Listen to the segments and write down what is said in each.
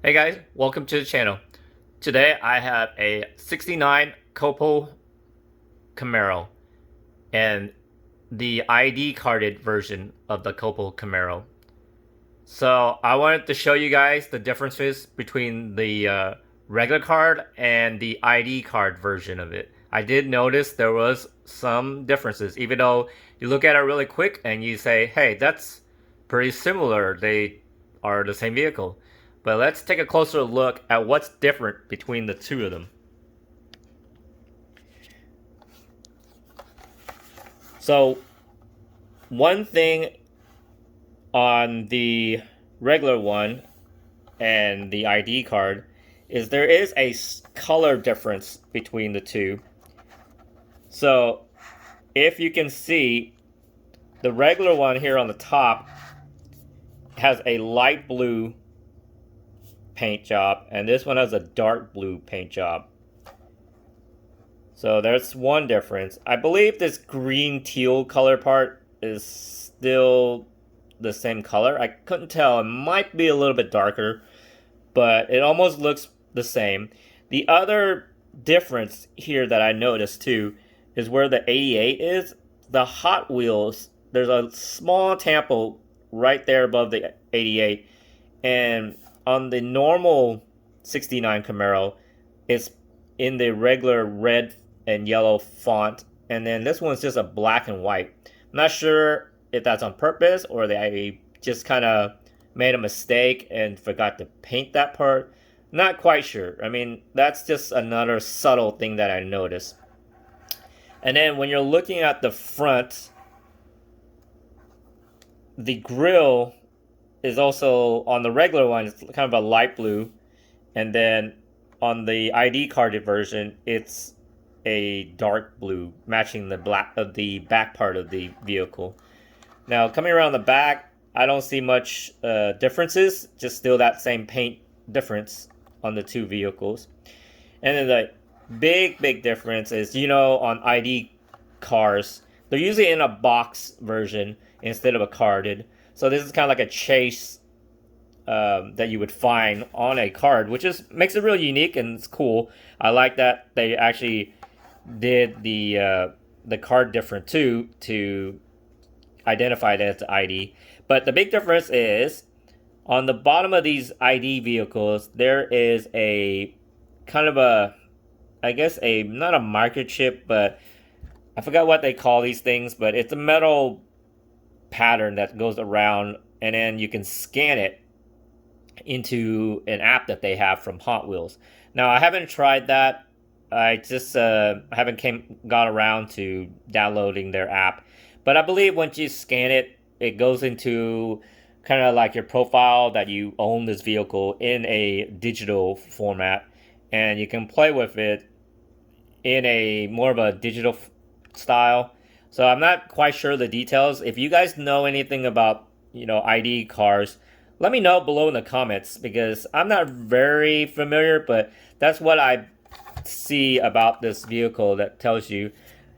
Hey guys, welcome to the channel. Today I have a 69 COPO Camaro and the ID carded version of the COPO Camaro. So I wanted to show you guys the differences between the regular card and the ID card version of it. I did notice there was some differences, even though you look at it really quick and you say, hey, that's pretty similar. They are the same vehicle. But let's take a closer look at what's different between the two of them. So, one thing on the regular one and the ID card is there is a color difference between the two. So, if you can see, the regular one here on the top has a light blue paint job, and this one has a dark blue paint job. So there's one difference. I believe this green teal color part is still the same color. I couldn't tell. It might be a little bit darker, but it almost looks the same. The other difference here that I noticed too is where the 88 is. The Hot Wheels, there's a small tampo right there above the 88, and on the normal 69 Camaro, it's in the regular red and yellow font, and then this one's just a black and white. I'm not sure if that's on purpose or they just kind of made a mistake and forgot to paint that part. Not quite sure. I mean, that's just another subtle thing that I noticed. And then when you're looking at the front, the grille is also on the regular one, it's kind of a light blue, and then on the ID carded version, it's a dark blue, matching the black of the back part of the vehicle. Now, coming around the back, I don't see much differences, just still that same paint difference on the two vehicles. And then the big difference is, on ID cars, they're usually in a box version instead of a carded. So this is kind of like a chase that you would find on a card, which makes it really unique and it's cool. I like that they actually did the card different too to identify it as ID. But the big difference is on the bottom of these ID vehicles, there is a kind of a, I guess not a microchip, but I forgot what they call these things, but it's a metal pattern that goes around, and then you can scan it into an app that they have from Hot Wheels. Now, I haven't tried that. I just haven't got around to downloading their app. But I believe once you scan it, it goes into kind of like your profile that you own this vehicle in a digital format, and you can play with it in a more of a digital style. So I'm not quite sure the details. If you guys know anything about, ID cars, let me know below in the comments because I'm not very familiar, but that's what I see about this vehicle that tells you.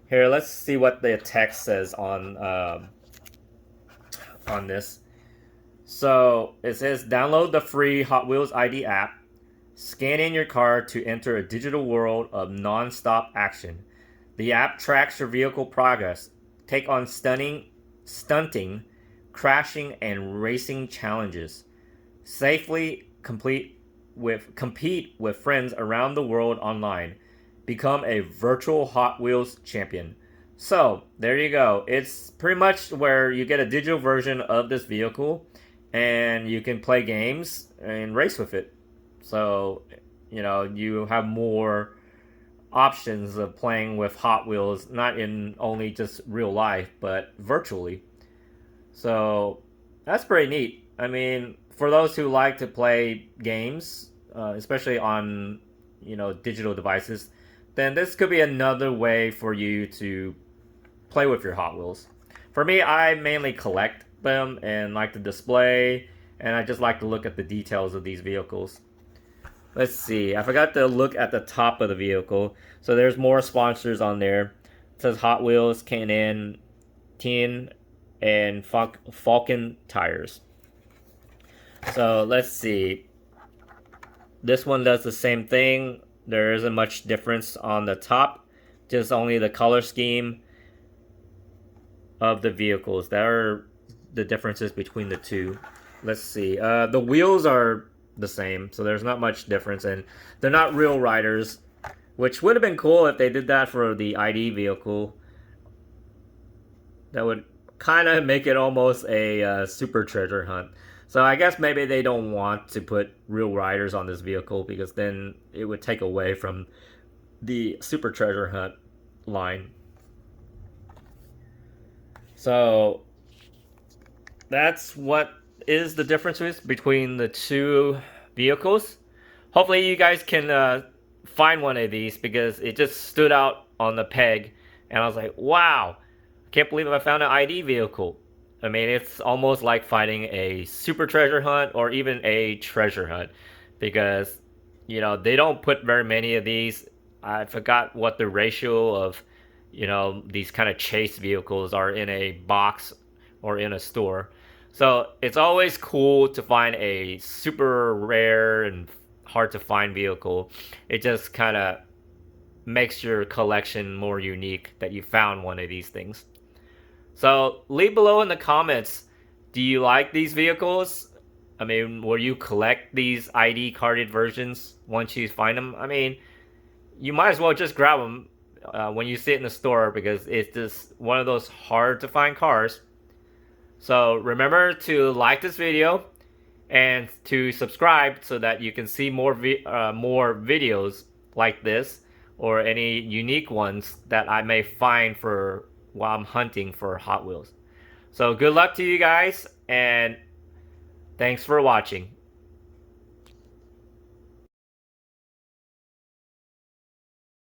Here, let's see what the text says on this. So it says download the free Hot Wheels ID app. Scan in your car to enter a digital world of non-stop action. The app tracks your vehicle progress. Take on stunting, crashing, and racing challenges. Safely compete with friends around the world online. Become a virtual Hot Wheels champion. So, there you go. It's pretty much where you get a digital version of this vehicle and you can play games and race with it. So, you have more options of playing with Hot Wheels, not in only just real life, but virtually. So that's pretty neat. I mean, for those who like to play games, especially on digital devices, then this could be another way for you to play with your Hot Wheels. For me, I mainly collect them and like to display, and I just like to look at the details of these vehicles. Let's see. I forgot to look at the top of the vehicle. So there's more sponsors on there. It says Hot Wheels, K&N, Tin, and Falcon tires. So let's see. This one does the same thing. There isn't much difference on the top, just only the color scheme of the vehicles. That are the differences between the two. Let's see. The wheels are the same, so there's not much difference, and they're not real riders, which would have been cool if they did that for the ID vehicle. That would kind of make it almost a super treasure hunt. So I guess maybe they don't want to put real riders on this vehicle because then it would take away from the super treasure hunt line. So that's what is the differences between the two vehicles. Hopefully you guys can find one of these because it just stood out on the peg and I was like, wow, I can't believe I found an ID vehicle. I mean, it's almost like finding a super treasure hunt or even a treasure hunt because, they don't put very many of these. I forgot what the ratio of, these kind of chase vehicles are in a box or in a store. So it's always cool to find a super rare and hard to find vehicle. It just kind of makes your collection more unique that you found one of these things. So leave below in the comments, do you like these vehicles? I mean, will you collect these ID carded versions once you find them? I mean, you might as well just grab them when you see it in the store because it's just one of those hard to find cars. So remember to like this video and to subscribe so that you can see more videos like this or any unique ones that I may find for while I'm hunting for Hot Wheels. So good luck to you guys and thanks for watching.